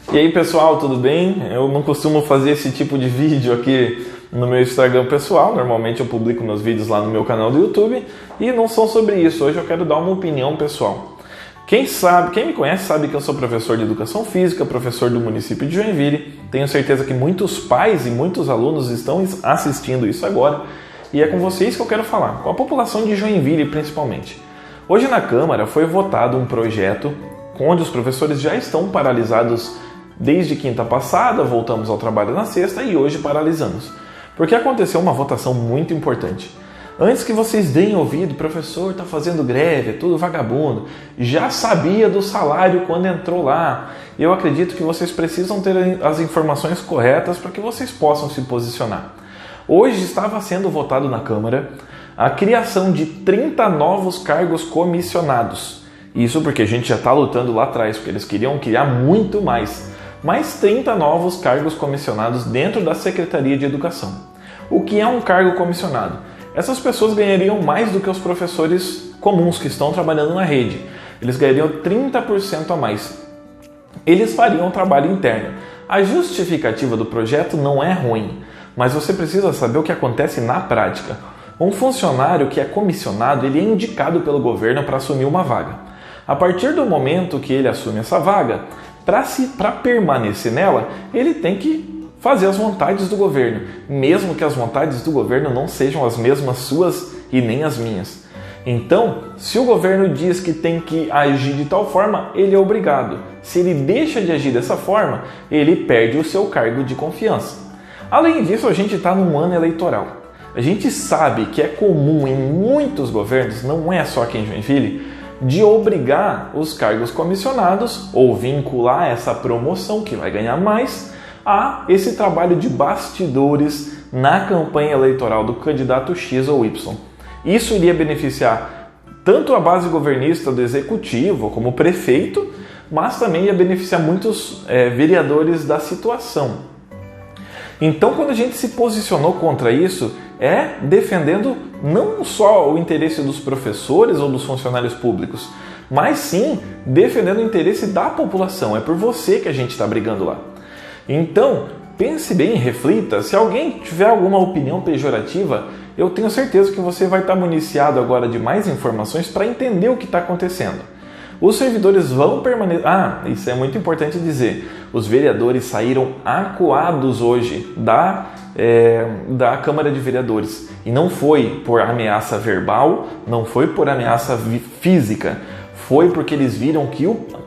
E aí pessoal, tudo bem? Eu não costumo fazer esse tipo de vídeo aqui no meu Instagram pessoal, normalmente eu publico meus vídeos lá no meu canal do YouTube e não são sobre isso, hoje eu quero dar uma opinião pessoal. Quem me conhece sabe que eu sou professor de Educação Física, professor do município de Joinville, tenho certeza que muitos pais e muitos alunos estão assistindo isso agora e é com vocês que eu quero falar, com a população de Joinville principalmente. Hoje na Câmara foi votado um projeto onde os professores já estão paralisados desde quinta passada, voltamos ao trabalho na sexta e hoje paralisamos. Porque aconteceu uma votação muito importante. Antes que vocês deem ouvido, professor está fazendo greve, é tudo vagabundo, já sabia do salário quando entrou lá. Eu acredito que vocês precisam ter as informações corretas para que vocês possam se posicionar. Hoje estava sendo votado na Câmara a criação de 30 novos cargos comissionados. Isso porque a gente já está lutando lá atrás, porque eles queriam criar muito mais. Mais 30 novos cargos comissionados dentro da Secretaria de Educação. O que é um cargo comissionado? Essas pessoas ganhariam mais do que os professores comuns que estão trabalhando na rede. Eles ganhariam 30% a mais. Eles fariam trabalho interno. A justificativa do projeto não é ruim, mas você precisa saber o que acontece na prática. Um funcionário que é comissionado, ele é indicado pelo governo para assumir uma vaga. A partir do momento que ele assume essa vaga, para permanecer nela, ele tem que fazer as vontades do governo, mesmo que as vontades do governo não sejam as mesmas suas e nem as minhas. Então, se o governo diz que tem que agir de tal forma, ele é obrigado. Se ele deixa de agir dessa forma, ele perde o seu cargo de confiança. Além disso, a gente está num ano eleitoral. A gente sabe que é comum em muitos governos, não é só aqui em Joinville, de obrigar os cargos comissionados ou vincular essa promoção que vai ganhar mais a esse trabalho de bastidores na campanha eleitoral do candidato X ou Y. Isso iria beneficiar tanto a base governista do executivo como o prefeito, mas também ia beneficiar muitos vereadores da situação. Então, quando a gente se posicionou contra isso, é defendendo não só o interesse dos professores ou dos funcionários públicos, mas sim defendendo o interesse da população. É por você que a gente está brigando lá. Então, pense bem, reflita. Se alguém tiver alguma opinião pejorativa, eu tenho certeza que você vai estar municiado agora de mais informações para entender o que está acontecendo. Os servidores vão permanecer... isso é muito importante dizer. Os vereadores saíram acuados hoje da Câmara de Vereadores. E não foi por ameaça verbal, não foi por ameaça física. Foi porque eles viram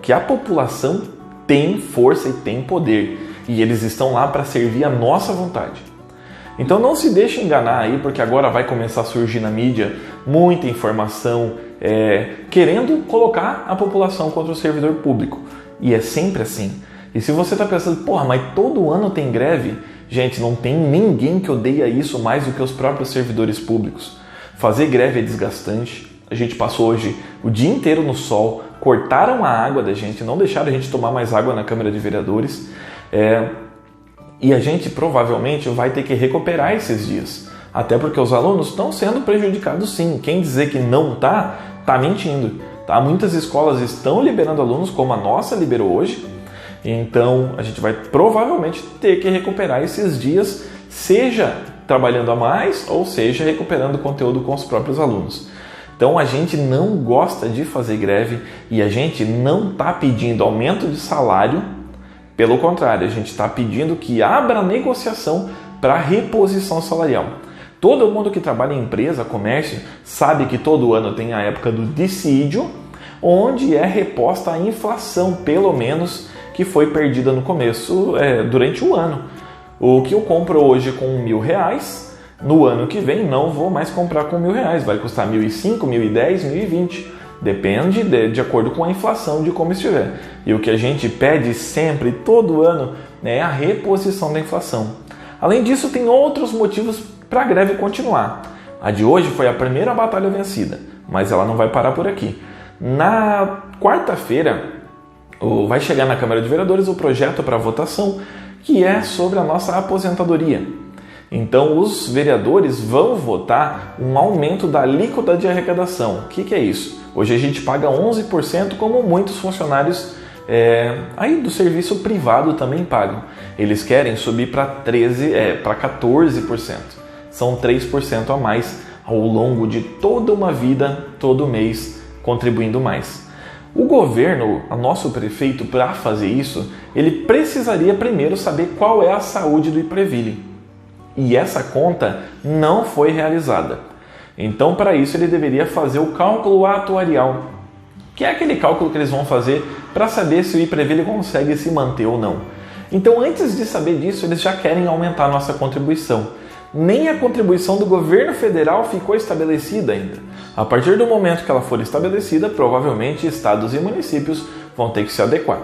que a população tem força e tem poder. E eles estão lá para servir a nossa vontade. Então não se deixe enganar aí, porque agora vai começar a surgir na mídia muita informação querendo colocar a população contra o servidor público. E é sempre assim. E se você está pensando, mas todo ano tem greve? Gente, não tem ninguém que odeia isso mais do que os próprios servidores públicos. Fazer greve é desgastante. A gente passou hoje o dia inteiro no sol, cortaram a água da gente, não deixaram a gente tomar mais água na Câmara de Vereadores. E a gente provavelmente vai ter que recuperar esses dias. Até porque os alunos estão sendo prejudicados sim. Quem dizer que não está mentindo. Tá? Muitas escolas estão liberando alunos, como a nossa liberou hoje. Então a gente vai provavelmente ter que recuperar esses dias, seja trabalhando a mais ou seja recuperando conteúdo com os próprios alunos. Então a gente não gosta de fazer greve e a gente não está pedindo aumento de salário. Pelo contrário, a gente está pedindo que abra negociação para reposição salarial. Todo mundo que trabalha em empresa, comércio, sabe que todo ano tem a época do dissídio, onde é reposta a inflação, pelo menos, que foi perdida no começo, durante o ano. O que eu compro hoje com R$1.000, no ano que vem não vou mais comprar com R$1.000, vai custar R$1.005, R$1.010, R$1.020. Depende de acordo com a inflação de como estiver. E o que a gente pede sempre, todo ano, é a reposição da inflação. Além disso, tem outros motivos para a greve continuar. A de hoje foi a primeira batalha vencida, mas ela não vai parar por aqui. Na quarta-feira, vai chegar na Câmara de Vereadores o projeto para votação, que é sobre a nossa aposentadoria. Então, os vereadores vão votar um aumento da alíquota de arrecadação. O que é isso? Hoje a gente paga 11%, como muitos funcionários Aí do serviço privado também pagam. Eles querem subir para 14%. São 3% a mais ao longo de toda uma vida, todo mês, contribuindo mais. O governo, o nosso prefeito, para fazer isso, ele precisaria primeiro saber qual é a saúde do IPREVILE. E essa conta não foi realizada. Então, para isso, ele deveria fazer o cálculo atuarial, que é aquele cálculo que eles vão fazer para saber se o IPREVILE consegue se manter ou não. Então, antes de saber disso, eles já querem aumentar a nossa contribuição. Nem a contribuição do governo federal ficou estabelecida ainda. A partir do momento que ela for estabelecida, provavelmente estados e municípios vão ter que se adequar.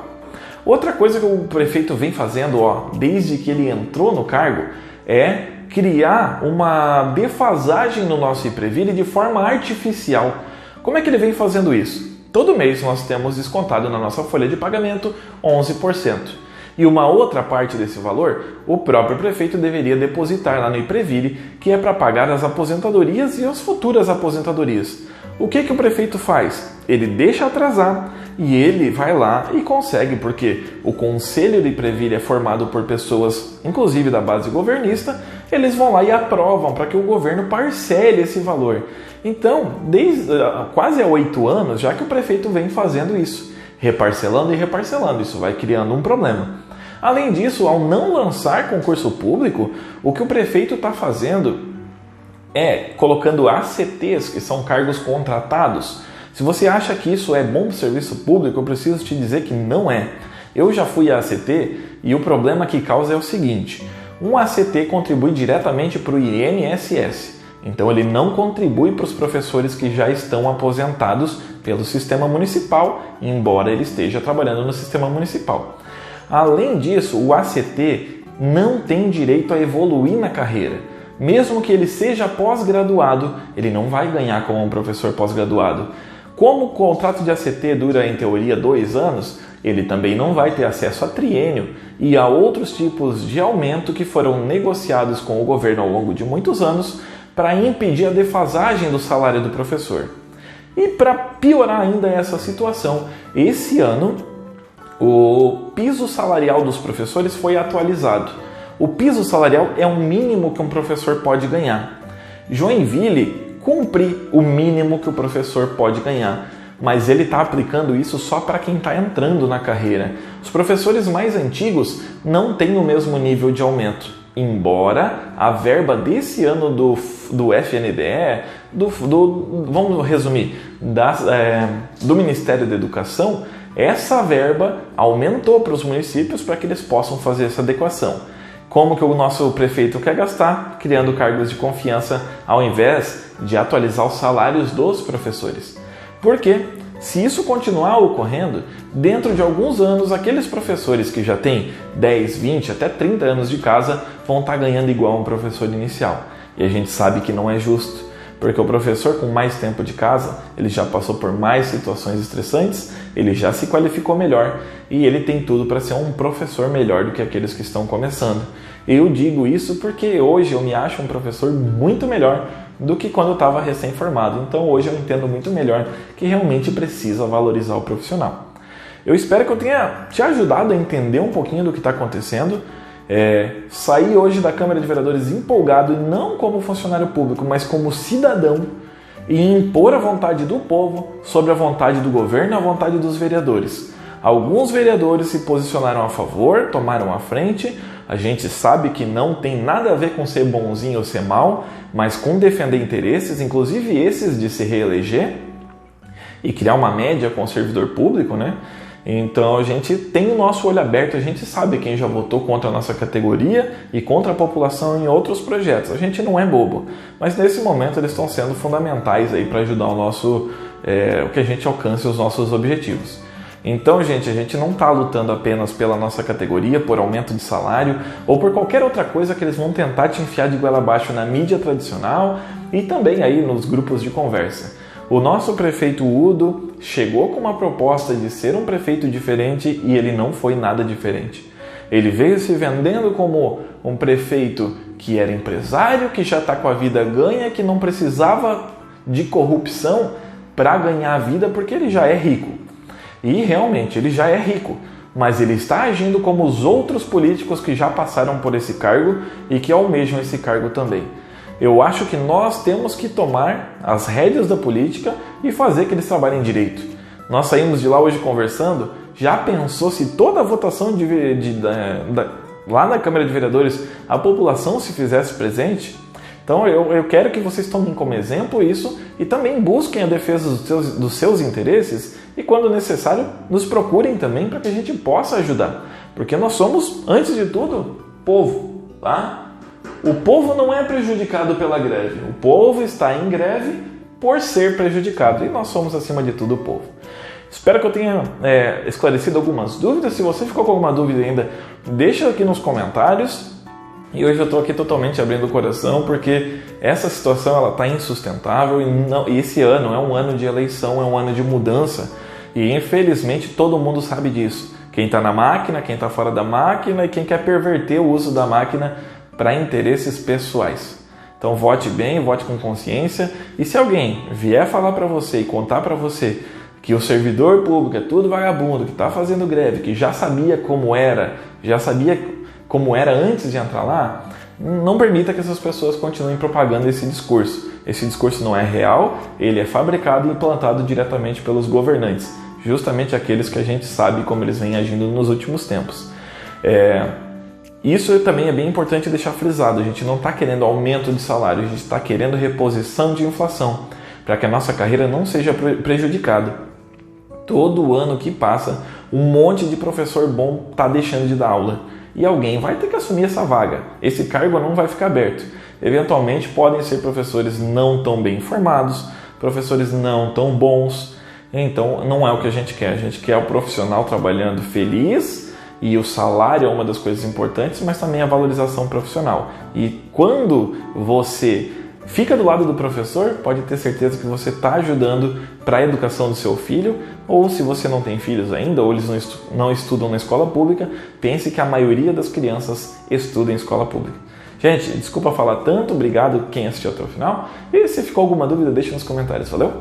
Outra coisa que o prefeito vem fazendo, desde que ele entrou no cargo, é criar uma defasagem no nosso IPREVILE de forma artificial. Como é que ele vem fazendo isso? Todo mês nós temos descontado na nossa folha de pagamento 11%. E uma outra parte desse valor, o próprio prefeito deveria depositar lá no IPREVILE, que é para pagar as aposentadorias e as futuras aposentadorias. O que o prefeito faz? Ele deixa atrasar e ele vai lá e consegue, porque o conselho do IPREVILE é formado por pessoas, inclusive da base governista, eles vão lá e aprovam para que o governo parcele esse valor. Então, desde quase há 8 anos, já que o prefeito vem fazendo isso, reparcelando e reparcelando, isso vai criando um problema. Além disso, ao não lançar concurso público, o que o prefeito está fazendo é colocando ACTs, que são cargos contratados. Se você acha que isso é bom para o serviço público, eu preciso te dizer que não é. Eu já fui ACT e o problema que causa é o seguinte: um ACT contribui diretamente para o INSS. Então ele não contribui para os professores que já estão aposentados pelo sistema municipal, embora ele esteja trabalhando no sistema municipal. Além disso, o ACT não tem direito a evoluir na carreira. Mesmo que ele seja pós-graduado, ele não vai ganhar como um professor pós-graduado. Como o contrato de ACT dura, em teoria, 2 anos, ele também não vai ter acesso a triênio e a outros tipos de aumento que foram negociados com o governo ao longo de muitos anos para impedir a defasagem do salário do professor. E para piorar ainda essa situação, esse ano o piso salarial dos professores foi atualizado. O piso salarial é o mínimo que um professor pode ganhar. Joinville cumpre o mínimo que o professor pode ganhar, mas ele está aplicando isso só para quem está entrando na carreira. Os professores mais antigos não têm o mesmo nível de aumento, embora a verba desse ano do FNDE, vamos resumir, do Ministério da Educação, essa verba aumentou para os municípios para que eles possam fazer essa adequação. Como que o nosso prefeito quer gastar? Criando cargos de confiança ao invés de atualizar os salários dos professores. Por quê? Se isso continuar ocorrendo, dentro de alguns anos, aqueles professores que já têm 10, 20, até 30 anos de casa vão estar ganhando igual um professor inicial. E a gente sabe que não é justo, porque o professor com mais tempo de casa, ele já passou por mais situações estressantes, ele já se qualificou melhor e ele tem tudo para ser um professor melhor do que aqueles que estão começando. Eu digo isso porque hoje eu me acho um professor muito melhor do que quando eu estava recém-formado. Então hoje eu entendo muito melhor que realmente precisa valorizar o profissional. Eu espero que eu tenha te ajudado a entender um pouquinho do que está acontecendo. Sair hoje da Câmara de Vereadores empolgado, não como funcionário público, mas como cidadão, e impor a vontade do povo sobre a vontade do governo e a vontade dos vereadores. Alguns vereadores se posicionaram a favor, tomaram a frente. A gente sabe que não tem nada a ver com ser bonzinho ou ser mal, mas com defender interesses, inclusive esses de se reeleger e criar uma média com o servidor público, né? Então a gente tem o nosso olho aberto, a gente sabe quem já votou contra a nossa categoria e contra a população em outros projetos. A gente não é bobo, mas nesse momento eles estão sendo fundamentais aí para ajudar o que a gente alcance os nossos objetivos. Então, gente, a gente não está lutando apenas pela nossa categoria, por aumento de salário ou por qualquer outra coisa que eles vão tentar te enfiar de goela abaixo na mídia tradicional e também aí nos grupos de conversa. O nosso prefeito Udo chegou com uma proposta de ser um prefeito diferente e ele não foi nada diferente. Ele veio se vendendo como um prefeito que era empresário, que já está com a vida ganha, que não precisava de corrupção para ganhar a vida porque ele já é rico. E realmente, ele já é rico, mas ele está agindo como os outros políticos que já passaram por esse cargo e que almejam esse cargo também. Eu acho que nós temos que tomar as rédeas da política e fazer que eles trabalhem direito. Nós saímos de lá hoje conversando, já pensou se toda a votação lá na Câmara de Vereadores a população se fizesse presente? Então eu quero que vocês tomem como exemplo isso e também busquem a defesa dos seus interesses e, quando necessário, nos procurem também para que a gente possa ajudar. Porque nós somos, antes de tudo, povo, tá? O povo não é prejudicado pela greve. O povo está em greve por ser prejudicado. E nós somos, acima de tudo, o povo. Espero que eu tenha esclarecido algumas dúvidas. Se você ficou com alguma dúvida ainda, deixa aqui nos comentários. E hoje eu estou aqui totalmente abrindo o coração, porque essa situação está insustentável. E esse ano é um ano de eleição, é um ano de mudança. E infelizmente todo mundo sabe disso. Quem está na máquina, quem está fora da máquina e quem quer perverter o uso da máquina para interesses pessoais. Então vote bem, vote com consciência. E se alguém vier falar para você e contar para você que o servidor público é tudo vagabundo, que está fazendo greve, que já sabia como era antes de entrar lá, não permita que essas pessoas continuem propagando esse discurso. Esse discurso não é real, ele é fabricado e implantado diretamente pelos governantes, justamente aqueles que a gente sabe como eles vêm agindo nos últimos tempos. Isso também é bem importante deixar frisado. A gente não está querendo aumento de salário, a gente está querendo reposição de inflação, para que a nossa carreira não seja prejudicada. Todo ano que passa, um monte de professor bom está deixando de dar aula. E alguém vai ter que assumir essa vaga. Esse cargo não vai ficar aberto. Eventualmente podem ser professores não tão bem formados, professores não tão bons. Então não é o que a gente quer. A gente quer o profissional trabalhando feliz, e o salário é uma das coisas importantes, mas também a valorização profissional. E quando você fica do lado do professor, pode ter certeza que você está ajudando para a educação do seu filho, ou se você não tem filhos ainda, ou eles não estudam na escola pública, pense que a maioria das crianças estuda em escola pública. Gente, desculpa falar tanto, obrigado quem assistiu até o final, e se ficou alguma dúvida, deixa nos comentários, valeu?